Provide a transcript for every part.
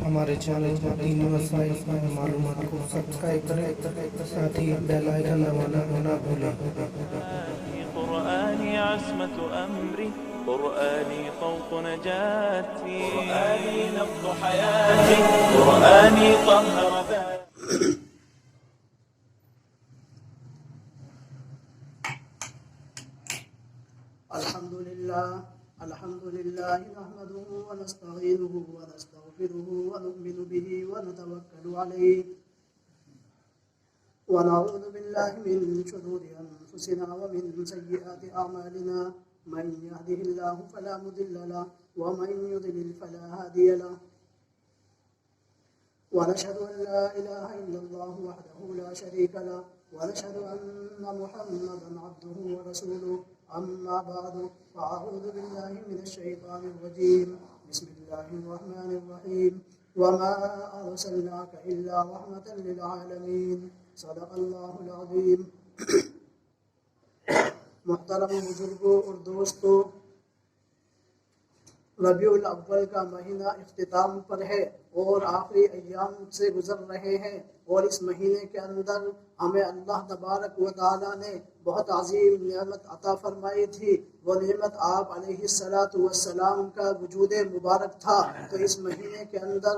ہمارے چینل دینی مسائل اور معلومات کو سبسکرائب کریں، ساتھ ہی بیل آئیکن دبانا نہ بھولیں۔ قرآني عصمة أمري، قرآني طوق نجاتي، قرآني نبض حياتي، قرآني طهر ذاتي. الحمد لله نحمده ونستعينه ونستغفره ونؤمن به ونتوكل عليه ونعوذ بالله من شرور أنفسنا ومن سيئات أعمالنا، من يهده الله فلا مضل له ومن يضلل فلا هادي له، ونشهد أن لا إله إلا الله وحده لا شريك له، ونشهد أن محمدا عبده ورسوله. أما بعد فأعوذ بالله من الشيطان الرجيم. بسم الله الرحمن الرحيم. وما أرسلناك إلا رحمة للعالمين. صدق اللہ العظیم. محترم بزرگوں اور دوستوں، ربیع الاول کا مہینہ اختتام پر ہے اور آخری ایام سے گزر رہے ہیں، اور اس مہینے کے اندر ہمیں اللہ تبارک و تعالیٰ نے بہت عظیم نعمت عطا فرمائی تھی. وہ نعمت آپ علیہ السلام کا وجود مبارک تھا. تو اس مہینے کے اندر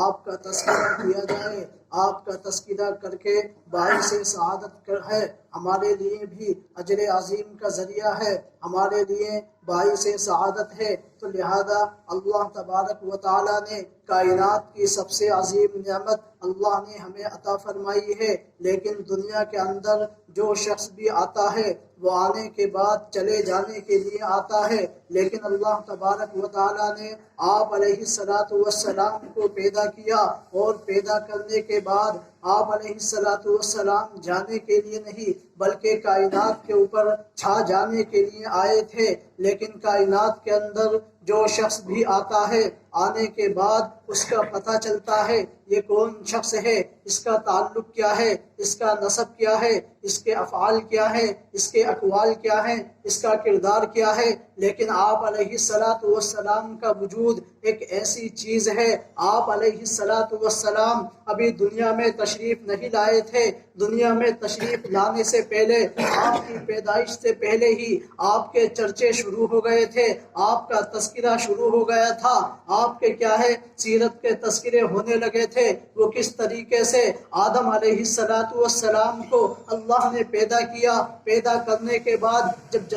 آپ کا تذکرہ کیا جائے، آپ کا تذکرہ کر کے باعث سعادت ہے، ہمارے لیے بھی اجر عظیم کا ذریعہ ہے، ہمارے لیے باعث سعادت ہے. تو لہذا اللہ تبارک و تعالیٰ نے کائنات کی سب سے عظیم نعمت اللہ نے ہمیں عطا فرمائی ہے. لیکن دنیا کے اندر جو شخص بھی آتا ہے وہ آنے کے بعد چلے جانے کے لیے آتا ہے، لیکن اللہ تبارک و تعالیٰ نے آپ علیہ السلام کو پیدا کیا، اور پیدا کرنے کے بعد آپ علیہ السلام جانے کے لیے نہیں بلکہ کائنات کے اوپر چھا جانے کے لیے آئے تھے. لیکن کائنات کے اندر جو شخص بھی آتا ہے، آنے کے بعد اس کا پتہ چلتا ہے یہ کون شخص ہے، اس کا تعلق کیا ہے، اس کا نسب کیا ہے، اس کے افعال کیا ہے، اس کے اقوال کیا ہیں، اس کا کردار کیا ہے. لیکن آپ علیہ السلام کا وجود ایک ایسی چیز ہے. آپ علیہ السلام ابھی دنیا میں تشریف نہیں لائے تھے. دنیا میں تشریف لانے سے پہلے، آپ کی پیدائش سے پہلے ہی آپ کے چرچے شروع ہو گئے تھے، آپ کا تذکرہ شروع ہو گیا تھا. آپ کے کیا ہے سیرت کے تذکرے ہونے لگے تھے. وہ کس طریقے سے آدم علیہ السلام کو اللہ نے پیدا کیا، پیدا کرنے کے بعد جب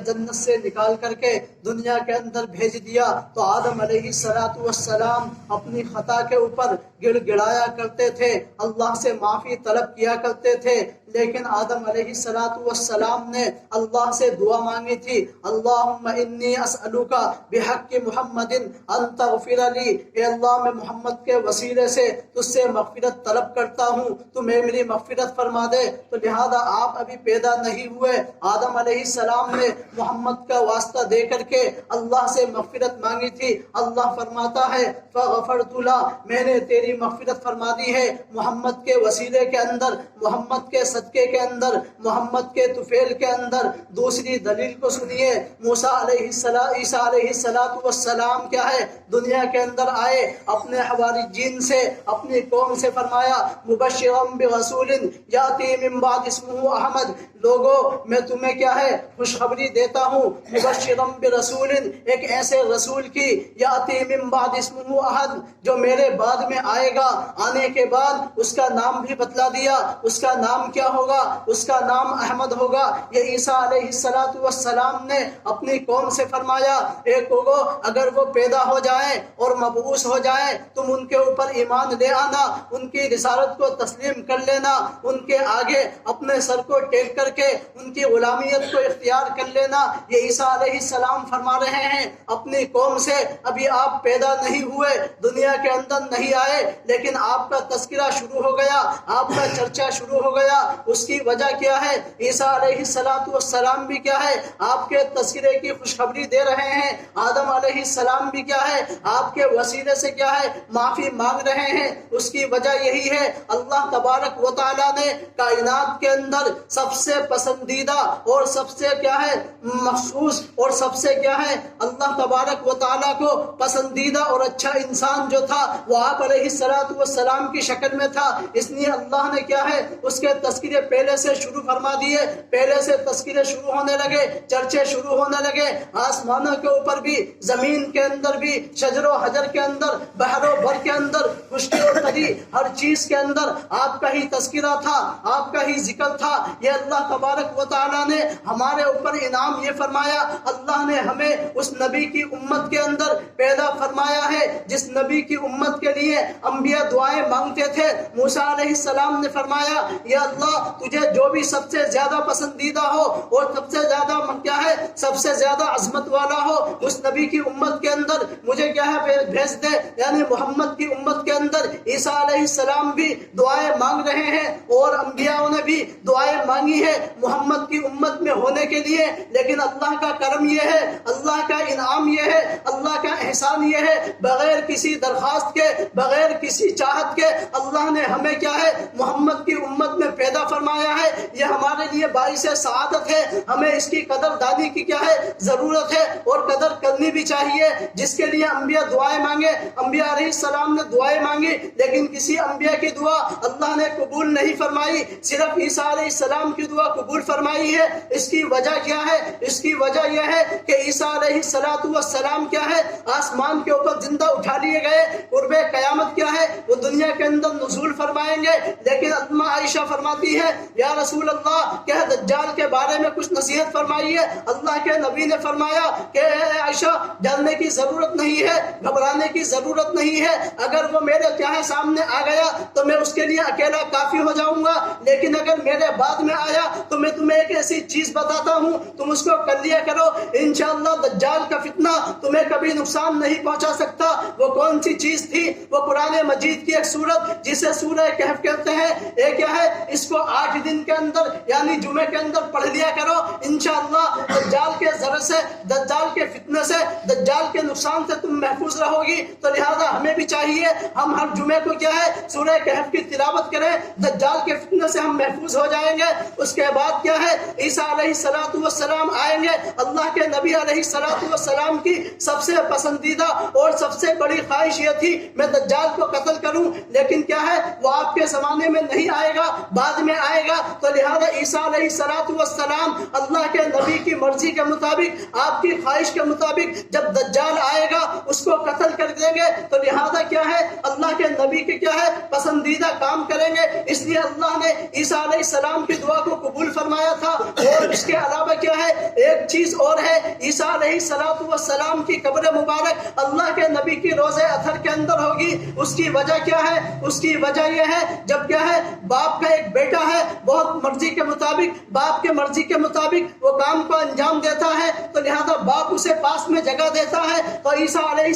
جنت سے نکال کر کے دنیا کے اندر بھیج دیا تو آدم علیہ السلام اپنی خطا کے اوپر گڑ گڑایا کرتے تھے، اللہ سے معافی طلب کیا کرتے تھے. لیکن آدم علیہ السلام نے اللہ سے دعا مانگی تھی، اللہم انی اسألک بحق محمد ان تغفر لی. اے اللہ میں محمد کے وسیلے سے تجھ سے مغفرت طلب کرتا ہوں، تو میری مغفرت فرما دے. تو لہذا آپ ابھی پیدا نہیں ہوئے. آدم علیہ السلام نے محمد کا واسطہ دے کر کے اللہ سے مغفرت مانگی تھی. اللہ فرماتا ہے فغفرت له، میں نے تیری مغفرت فرما دی ہے محمد کے وسیلے کے اندر، محمد کے صدقے کے اندر، محمد کے طفیل کے اندر. دوسری دلیل کو سنیے. موسیٰ علیہ السلام کیا ہے دنیا کے اندر آئے، اپنے حواریین سے، اپنی قوم سے فرمایا مبشرا برسول یاتی من بعد اسمہ احمد. لوگوں میں تمہیں کیا ہے خوشخبری دیتا ہوں، مبشرا برسول، ایک ایسے رسول کی، یاتی من بعد اسمہ احد، جو میرے بعد میں آئے گا. آنے کے بعد اس کا نام بھی بتلا دیا. اس کا نام کیا ہوگا؟ اس کا نام احمد ہوگا. یہ عیسیٰ علیہ السلام نے اپنی قوم سے فرمایا اے لوگوں، اگر وہ پیدا ہو جائیں اور مبعوث ہو جائیں تم ان کے اوپر ایمان لے آنا، ان کی رسالت کو تسلیم کر لینا، ان کے آگے اپنے سر کو ٹیک کر کے ان کی غلامیت کو اختیار کر لینا. یہ عیسیٰ علیہ السلام فرما رہے ہیں اپنی قوم سے، ابھی آپ پیدا نہیں ہوئے، دنیا کے اندر نہیں آئے، لیکن آپ کا تذکرہ شروع ہو گیا، آپ کا چرچا شروع ہو گیا. اس کی وجہ کیا ہے؟ عیسیٰ علیہ السلام بھی کیا ہے آپ کے تذکرے کی خوشخبری دے رہے ہیں. آدم علیہ السلام بھی کیا ہے آپ کے وسیلے سے کیا ہے معافی مانگ رہے ہیں. اس کی وجہ یہی ہے اللہ تبارک و تعالیٰ نے کائنات کے اندر سب سے پسندیدہ اور سب سے کیا ہے مخصوص اور سب سے کیا ہے اللہ تبارک و تعالیٰ کو پسندیدہ اور اچھا انسان جو تھا وہ آپ علیہ السلام کی شکل میں تھا، اس لیے اللہ نے کیا ہے اس کے تذکرے پہلے سے شروع فرما دیے، پہلے سے تذکرے شروع ہونے لگے، چرچے شروع ہونے لگے، آسمانوں کے اوپر بھی، زمین کے اندر بھی، شجر و حجر کے اندر، بحر و بر کے اندر، خشکی اور تری، ہر چیز کے اندر آپ کا ہی تذکرہ تھا، آپ کا ہی ذکر تھا۔ یہ اللہ تبارک و تعالیٰ نے ہمارے اوپر انعام یہ فرمایا، اللہ نے ہمیں اس نبی کی امت کے اندر پیدا فرمایا ہے جس نبی کی امت کے لیے انبیاء دعائیں مانگتے تھے۔ موسیٰ علیہ السلام نے فرمایا یا اللہ تجھے جو بھی سب سے زیادہ پسندیدہ ہو اور سب سے زیادہ کیا ہے سب سے زیادہ عظمت والا ہو اس نبی کی امت کے اندر مجھے کیا ہے بھیج دے، یعنی محمد کی امت کے اندر عیسیٰ علیہ السلام بھی دعائیں مانگ رہے ہیں اور انبیاء نے بھی دعائیں مانگی ہے محمد کی امت میں ہونے کے لیے، لیکن اللہ کا کرم یہ ہے، اللہ کا انعام یہ ہے، اللہ کا احسان یہ ہے، بغیر کسی درخواست کے، بغیر کسی چاہت کے اللہ نے ہمیں کیا ہے محمد کی امت میں پیدا فرمایا ہے۔ یہ ہمارے لیے باعث سعادت ہے، ہمیں اس کی قدر دانی کی کیا ہے ضرورت ہے اور قدر کرنی بھی چاہیے۔ جس کے لیے انبیاء دعائیں مانگے، انبیاء علیہ السلام نے دعائیں مانگی، لیکن کسی انبیاء کی دعا اللہ نے قبول نہیں فرمائی، صرف عیسیٰ علیہ السلام کی دعا قبول فرمائی ہے۔ اس کی وجہ کیا ہے؟ اس کی وجہ یہ ہے کہ عیسیٰ علیہ السلام کیا ہے آسمان کے اوپر زندہ اٹھا لیے گئے، قرب قیامت کیا ہے وہ دنیا کے اندر نزول فرمائیں گے، لیکن اماں عائشہ فرماتی ہے یا رسول اللہ کیا دجال کے بارے میں کچھ نصیحت فرمائیے۔ اللہ کے نبی نے فرمایا کہ اے عائشہ ڈرنے کی ضرورت نہیں ہے، گھبرانے کی ضرورت نہیں ہے، اگر وہ میرے کیا ہے سامنے آ گیا تو میں اس کے لیے اکیلا کافی ہو جاؤں گا، لیکن اگر میرے بعد میں آیا تو میں تمہیں ایک ایسی چیز بتاتا ہوں تم اس کو کر لیا کرو، انشاءاللہ دجال کا فتنہ تمہیں کبھی نقصان نہیں پہنچا سکتا۔ وہ کون سی چیز تھی؟ وہ قرآن مجید کی ایک سورت جسے سورہ کہف کہتے ہیں، یہ کیا ہے اس کو 8 دن کے اندر یعنی جمعے کے اندر پڑھ لیا کرو، انشاءاللہ دجال کے ضرر سے، دجال کے فتنے سے، دجال کے نقصان سے تم محفوظ رہو گی۔ تو لہذا ہمیں بھی چاہیے ہم ہر جمعے کو کیا ہے سورہ کہف کی تلاوت کریں، دجال کے فتنے سے ہم محفوظ ہو جائیں گے۔ اس کے بعد کیا ہے عیسیٰ علیہ السلام آئیں گے، اللہ کے نبی علیہ السلام کی سب سے پسندیدہ اور سب سے بڑی خواہش یہ تھی میں دجال کو قتل کروں، لیکن کیا ہے وہ آپ کے زمانے میں نہیں آئے گا، بعد میں آئے گا۔ تو لہذا عیسیٰ علیہ السلام اللہ کے نبی کی مرضی کے مطابق، آپ کی خواہش کے مطابق جب دجال آئے گا اس کو قتل کر دیں گے، تو لہذا کیا ہے اللہ کے نبی کے کیا ہے پسندیدہ کام کریں گے، اس لیے اللہ نے عیسیٰ علیہ السلام کی دعا کو قبول فرمایا تھا۔ اور اس کے علاوہ کیا ہے ایک چیز اور ہے، عیسیٰ علیہ السلام کی قبر مبارک اللہ کے نبی کی روضہ اطہر کے اندر ہوگی۔ اس کی وجہ کیا ہے؟ اس کی وجہ یہ ہے جب کیا ہے باپ کا ایک بیٹا ہے بہت مرضی کے مطابق، باپ کے مرضی کے مطابق وہ کام کو انجام دیتا ہے، تو لہذا باپ اسے پاس میں جگہ دیتا ہے۔ تو عیسیٰ علیہ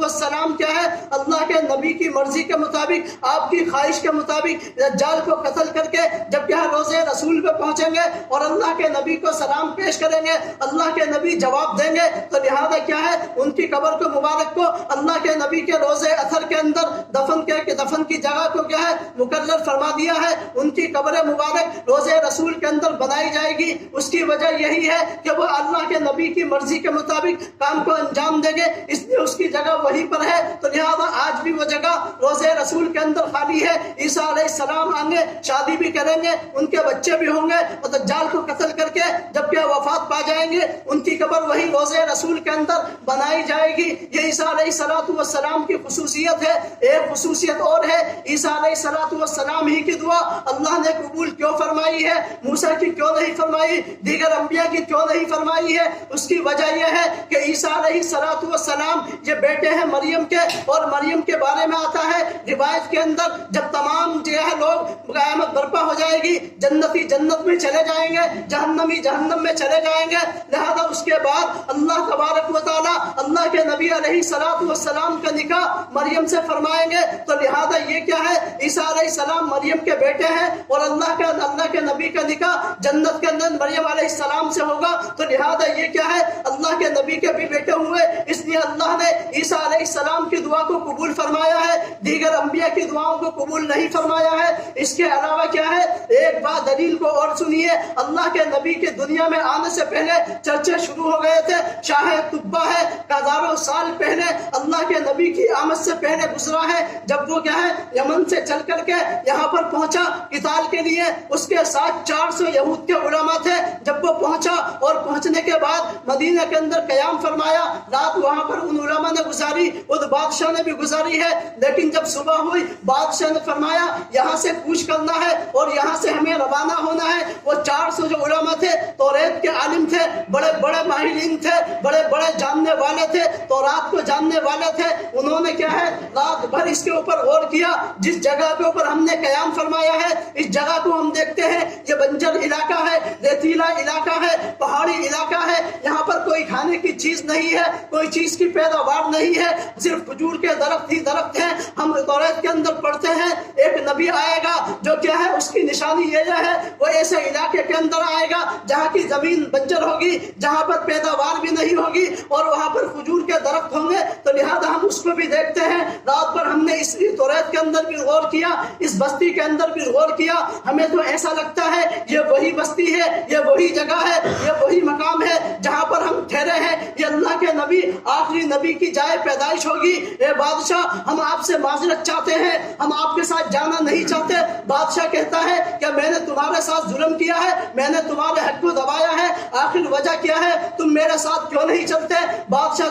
السلام کیا ہے اللہ کے نبی کی مرضی کے مطابق، آپ کی خواہش کے مطابق دجال کو قتل کر کے جب کیا روضہ رسول پہ پہنچیں گے اور اللہ کے نبی کو سلام پیش کریں گے، اللہ کے نبی جواب دیں گے، تو لہذا کیا ہے ان کی قبر کو مبارک کو اللہ کے نبی کے روضہ اطہر کے اندر دفن کی جگہ کو کیا ہے مقرر فرما دیا ہے، ان کی قبر مبارک روضہ رسول کے اندر بنائی جائے گی۔ اس کی وجہ یہی ہے کہ وہ اللہ کے نبی کی مرضی کے مطابق کام کو انجام دیں گے، اس لیے اس کی جگہ وہیں پر ہے۔ تو لہذا آج بھی وہ جگہ روضہ رسول کے اندر خالی ہے، عیسیٰ علیہ السلام آئیں گے، شادی بھی کریں گے، ان کے بچے بھی ہوں گے، اور دجال کو قتل کر کے جب کہ وفات پا جائیں گے ان کی قبر وہی روضہ رسول کے اندر بنائی جائے گی۔ یہ عیسیٰ علیہ السلام کی خصوصیت ہے۔ ایک خصوصیت اور ہے، عیسیٰ علیہ السلام ہی کی دعا اللہ نے قبول کیوں فرمائی ہے، موسیٰ کی کیوں نہیں فرمائی، دیگر انبیاء کی کیوں نہیں فرمائی ہے؟ اس کی وجہ یہ ہے کہ عیسیٰ علیہ السلام یہ بیٹے ہیں مریم کے، اور مریم کے بارے میں آتا ہے روایت کے اندر جب تمام جو ہے لوگ قیامت برپا ہو جائے گی، جنتی جنت میں چلے جائیں گے، جہنمی جہنم میں چلے جائیں گے، لہذا اس کے بعد اللہ تبارک و تعالیٰ اللہ کے نبی علیہ السلام کا نکاح مریم سے فرمائیں گے۔ تو لہذا یہ کیا ہے عیسیٰ علیہ السلام مریم کے بیٹے ہیں، اور اللہ کے نبی کا نکاح جنت کے اندر مریم علیہ السلام سے ہوگا، تو لہذا یہ کیا ہے اللہ کے نبی کے بھی بیٹے ہوئے، اس لیے اللہ نے عیسیٰ علیہ السلام کی دعا کو قبول فرمایا ہے۔ دیگر انبیاء کی دعاؤں کو قبول نہیں فرمایا ہے۔ اس کے علاوہ کیا ہے، ایک بات دلیل کو اور سنیے، اللہ کے نبی کے دنیا میں آنے سے پہلے چرچے شروع ہو گئے تھے۔ شاہ طبہ ہے، ہزاروں سال پہلے اللہ کے نبی کی آمد سے پہلے گزرا ہے، جب وہ کیا ہے یمن سے چل کر کے یہاں پر پہنچا قتال کے لیے، اس کے ساتھ 400 یہود کے علماء تھے۔ جب وہ پہنچا اور پہنچنے کے بعد مدینہ کے اندر قیام فرمایا، رات وہاں پر ان علماء نے گزاری، خود بادشاہ نے بھی گزاری ہے، لیکن جب صبح ہوئی بادشاہ نے فرمایا یہاں سے کوچ کرنا ہے اور یہاں سے ہمیں روانہ ہونا ہے۔ وہ 400 جو علماء تھے توریت کے عالم تھے، بڑے بڑے ماہرین تھے، بڑے بڑے جاننے والے تھے، تورات کو جاننے والے تھے۔ انہوں نے کیا ہے رات بھر اس کے اوپر غور کیا۔ جس جگہ کے اوپر ہم نے قیام فرمایا ہے اس جگہ کو ہم دیکھتے ہیں یہ بنجر علاقہ ہے، ریتیلا علاقہ ہے، پہاڑی علاقہ ہے، یہاں پر کوئی کھانے کی چیز نہیں ہے، کوئی چیز کی پیداوار نہیں ہے، صرف کھجور کے درخت ہی درخت ہیں۔ ہم توریت کے اندر پڑھتے ہیں ایک نبی آئے گا جو کیا ہے اس کی نشانی یہ ہے، وہ ایسے علاقے کے اندر آئے گا جہاں کی زمین بنجر ہوگی، جہاں پر پیداوار بھی نہیں ہوگی اور وہاں پر کھجور کے درخت ہوں گے، تو لہذا ہم اس کو بھی دیکھتے ہیں۔ رات بھر ہم نے اس توریت کے اندر بھی غور کیا، اس بستی کے اندر بھی غور کیا۔ ہمیں تو ایسا لگتا ہے یہ وہی بستی ہے، یہ وہی جگہ ہے، یہ وہی مقام ہے جہاں پر ہم ٹھہرے ہیں، یہ اللہ کے نبی آخری نبی کی جائے پیدائش ہوگی۔ اے بادشاہ ہم آپ سے معذرت چاہتے ہیں، ہم آپ کے ساتھ جانا نہیں چاہتے۔ بادشاہ کہتا ہے کہ میں نے تمہارے ساتھ ظلم کیا ہے، میں نے تمہارے حق کو دبایا ہے، آخر وجہ کیا ہے، تم میرے ساتھ کیوں نہیں چلتے؟ بادشاہ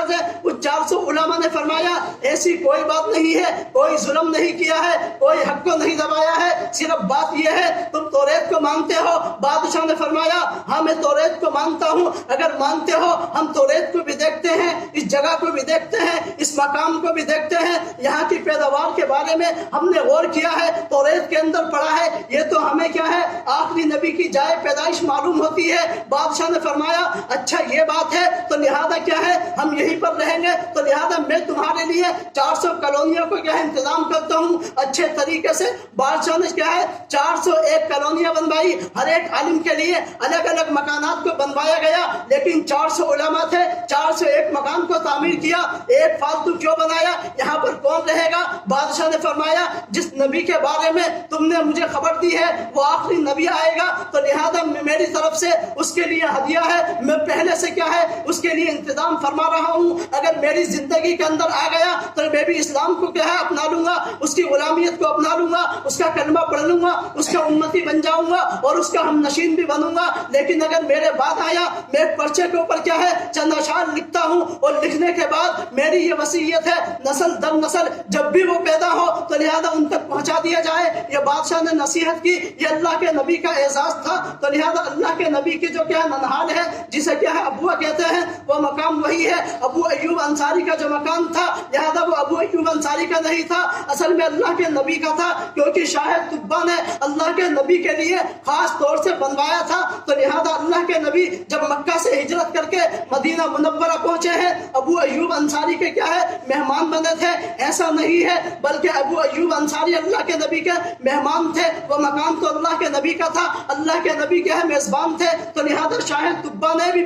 سے اس 400 علماء نے فرمایا ایسی کوئی بات نہیں ہے، کوئی ظلم نہیں کیا ہے، کوئی حق کو نہیں دبایا ہے، صرف بات یہ ہے تم توریت کو مانتے ہو۔ بادشاہ نے فرمایا ہاں میں توریت کو مانتا ہوں، اگر مانتے ہو ہم توریت کو بھی دیکھتے ہیں، اس جگہ کو بھی دیکھتے ہیں، اس مقام کو بھی دیکھتے ہیں، یہاں کی پیداوار کے بارے میں ہم نے غور کیا ہے، توریت کے اندر پڑھا ہے، یہ تو ہمیں کیا ہے آخری نبی کی جائے پیدائش معلوم ہوتی ہے۔ بادشاہ نے فرمایا اچھا یہ بات ہے تو لہذا کیا ہے ہم یہیں پر رہیں گے، تو لہذا میں تمہارے لیے 400 کالونیوں کو کیا ہے انتظام کرتا ہوں اچھے طریقے سے۔ بادشاہ نے کیا ہے 401 کالونیاں بنوائی، ہر ایک عالم کے لیے الگ الگ مکانات کو بنوایا گیا، لیکن 400 علماء تھے، 401 مکان کو تعمیر کیا، ایک فالتو کیوں بنایا؟ یہاں پر کون رہے گا؟ بادشاہ نے فرمایا جس نبی کے بارے میں تم نے مجھے خبر دی ہے وہ آخری نبی آئے گا، تو لہذا میری طرف سے اس کے لیے ہدیہ ہے، میں پہلے سے کیا ہے اس کے لیے انتظام فرما رہا ہوں، اگر میری زندگی کے اندر آ گیا تو میں بھی اسلام کو کیا ہے اپنا لوں گا، اس کی غلامیت کو اپنا لوں گا، اس کا کلمہ پڑھ لوں گا، اس کا امتی بن جاؤں گا اور اس کا ہم نشین بھی بنوں گا۔ لیکن اگر میرے بعد آیا میں ایک پرچے کے اوپر کیا ہے چند اشعار لکھتا ہوں اور لکھنے کے بعد میری یہ وصیت ہے نسل در نسل جب بھی وہ پیدا ہو تو لہذا ان تک پہنچا دیا جائے۔ یہ بادشاہ نے نصیحت کی، یہ اللہ کے نبی کا اعزاز تھا، تو لہذا اللہ کے نبی کی جو کیا ننہال ہے جسے کیا ہے ابوا کہتے ہیں وہ مقام وہی ہے۔ ابو ایوب انصاری کا جو مکان تھا لہذا وہ ابو ایوب انصاری کا نہیں تھا، اصل میں اللہ کے نبی کا تھا، کیونکہ شاہ طبہ نے اللہ کے نبی کے لیے خاص طور سے بنوایا تھا، تو لہذا اللہ کے نبی جب مکہ سے ہجرت کر کے مدینہ منورہ پہنچے ہیں ابو ایوب انصاری کے کیا ہے مہمان بنے تھے، ایسا نہیں ہے بلکہ ابو ایوب انصاری اللہ کے نبی کے مہمان تھے، وہ مکان تو اللہ کے نبی کا تھا، اللہ کے نبی کے میزبان تھے، تو لہذا شاہ طبہ نے بھی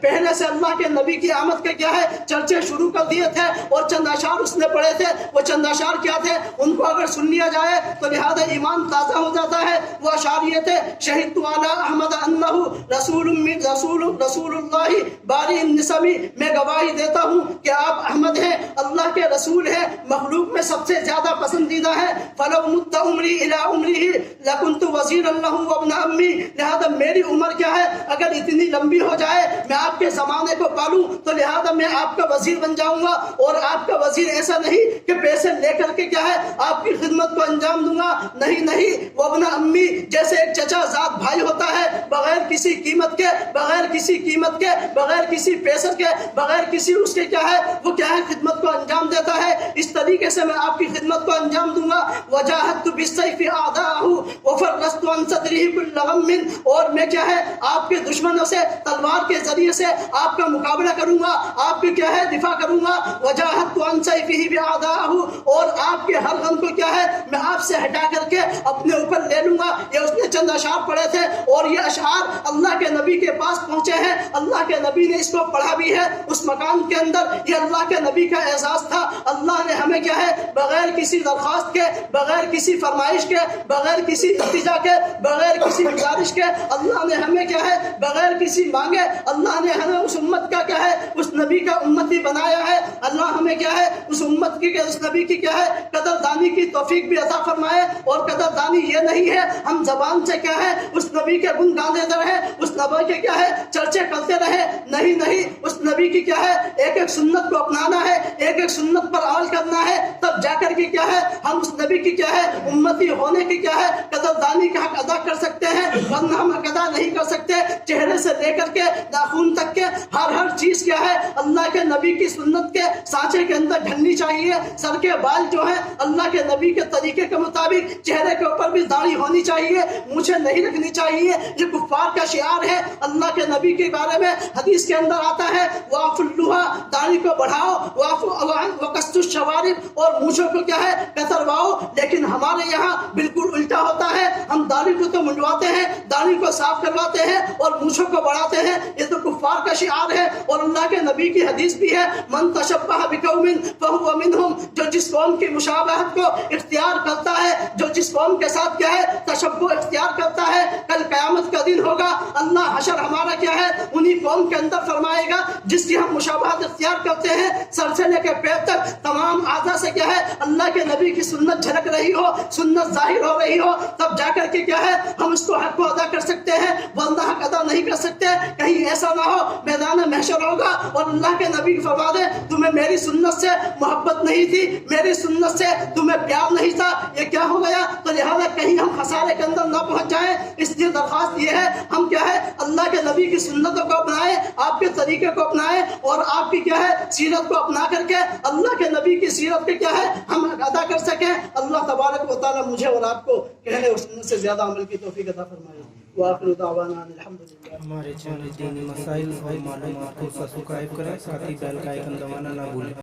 پہلے سے اللہ کے نبی کی آمد کے کیا ہے چرچے شروع کر دیے تھے اور چند اشعار اس نے پڑھے تھے۔ وہ چند اشعار کیا تھے ان کو اگر سن لیا جائے تو لہذا ایمان تازہ ہو جاتا ہے۔ وہ اشعار یہ تھے شہدت علی احمد انہ رسول اللہ باری النسمی، میں گواہی دیتا ہوں کہ آپ احمد ہیں، اللہ کے رسول ہیں، مخلوق میں سب سے زیادہ پسندیدہ ہے۔ فلو مت عمری الی عمرہ لکنت وزیرا لہ وابن امی، لہذا میری عمر کیا ہے اگر اتنی لمبی ہو جائے میں آپ کے زمانے کو پالوں تو لہذا میں آپ کا وزیر بن جاؤں گا، اور آپ کا وزیر ایسا نہیں کہ پیسے لے کر کے کیا ہے آپ کی خدمت کو انجام دوں گا، نہیں نہیں، وہ ابن امی جیسے ایک چچا ذات بھائی ہوتا ہے بغیر کسی قیمت کے، بغیر کسی قیمت کے، بغیر کسی پیسے کے، بغیر کسی اس کے کیا ہے وہ کیا ہے خدمت کو انجام دیتا ہے، اس طریقے سے میں آپ کی خدمت کو انجام دوں گا۔ وجاہدت بالسیف اعداءہ وفرست عن صدرہ کل غم، اور میں کیا ہے آپ کے دشمنوں سے تلوار کے ذریعے سے آپ کا مقابلہ کروں گا، آپ کی کیا ہے دفاع کروں گا۔ وجاہدت عن سیفہ باعداءہ، اور آپ کے ہر غم کو کیا ہے میں آپ سے ہٹا کر کے اپنے اوپر لے لوں گا. یہ اس نے چند اشعار پڑھے تھے اور یہ اشعار اللہ کے نبی کے پاس پہنچے ہیں. اللہ کے نبی نے اس کو پڑھا بھی ہے اس مقام کے اندر. یہ اللہ کے نبی کا اعزاز تھا. اللہ نے ہمیں کیا ہے بغیر کسی درخواست کے, بغیر کسی فرمائش کے, بغیر کسی التجا کے, بغیر کسی گزارش کے, اللہ نے ہمیں کیا ہے بغیر کسی مانگے اللہ نے ہمیں اس امت کا کیا ہے اس نبی کا امتی بنایا ہے. اللہ ہمیں کیا ہے اس امت کی اس نبی کی کیا ہے قدردانی کی توفیق بھی عطا فرمائے. اور قدردانی یہ نہیں ہے ہم زبان سے کیا ہے اس نبی کے گن گاتے رہے, اس نبی کے کیا ہے چرچے کرتے رہے. نہیں نہیں, اس نبی کی کیا ہے ایک ایک سنت کو اپنانا ہے, ایک ایک سنت پر عمل کرنا ہے. تب جا کر کے کیا ہے ہم اس نبی کی کیا ہے امتی ہونے کی کیا ہے قدردانی کا حق ادا کر سکتے ہیں. ورنہ ہم حق ادا نہیں کر سکتے. چہرے سے لے کر کے ناخن تک کے ہر چیز کیا ہے اللہ کے نبی کی سنت کے سانچے کے اندر ڈھلنی چاہیے. سر کے بال جو ہیں اللہ کے نبی کے طریقے کے مطابق, چہرے کے اوپر بھی داڑھی ہونی چاہیے, مونچھیں نہیں رکھنی چاہیے. یہ کفار کا شعار ہے. اللہ کے نبی کے بارے میں حدیث کے اندر آتا ہے واف اللوہا, داڑھی کو بڑھاؤ, وقص الشوارب, اور مونچھوں کو کیا ہے کترواؤ. لیکن ہمارے یہاں بالکل الٹا ہوتا ہے. ہم داڑھی کو تو منڈواتے ہیں, داڑھی کو صاف کرواتے ہیں اور مونچھوں کو بڑھاتے ہیں. یہ تو کفار کا شعار ہے. اور اللہ کے نبی کی حدیث بھی ہے من تشبہ بقوم فہو منہم, جو جس قوم کی مشابہت کو اختیار کرتا ہے, جو جس قوم کے ساتھ کیا ہے تشبہ اختیار کرتا ہے, کل قیامت کا دن ہوگا اللہ حشر ہمارا کیا ہے انہی قوم کے اندر فرمائے گا جس کی ہم مشابہت اختیار کرتے ہیں. سر سے لے کے پیر تک تمام اعضاء سے کیا ہے اللہ کے نبی کی سنت جھلک رہی ہو, سنت ظاہر ہو رہی ہو, تب جا کر کے کیا ہے ہم اس کو حق کو ادا کر سکتے ہیں. ورنہ حق ادا نہیں کر سکتے. کہیں ایسا نہ ہو میدان محشر ہوگا اور اللہ کے نبی فرما دے تمہیں میری سنت سے محبت نہیں تھی, میری سنت سے تمہیں پیار نہیں تھا, یہ کیا ہو گیا. تو لہذا کہیں ہم خسارے کے اندر نہ پہنچ جائیں. اس لیے درخواست یہ ہے ہم کیا ہے اللہ کے نبی کی سنتوں کو اپنائیں, آپ کے طریقے کو اپنائیں, اور آپ کی کیا ہے سیرت کو اپنا کر کے اللہ کے نبی کی سیرت پہ کیا ہے ہم ادا کر سکیں. اللہ تبارک و تعالی مجھے اور آپ کو کہنے اور سننے سے زیادہ عمل کی توفیق عطا فرمائے. وآخر دعوانا الحمدللہ. ہمارے چینل دینی مسائل اور معلومات کو سبسکرائب کریں, ساتھ ہی بیل کا آئیکن دبانا نہ بھولیں.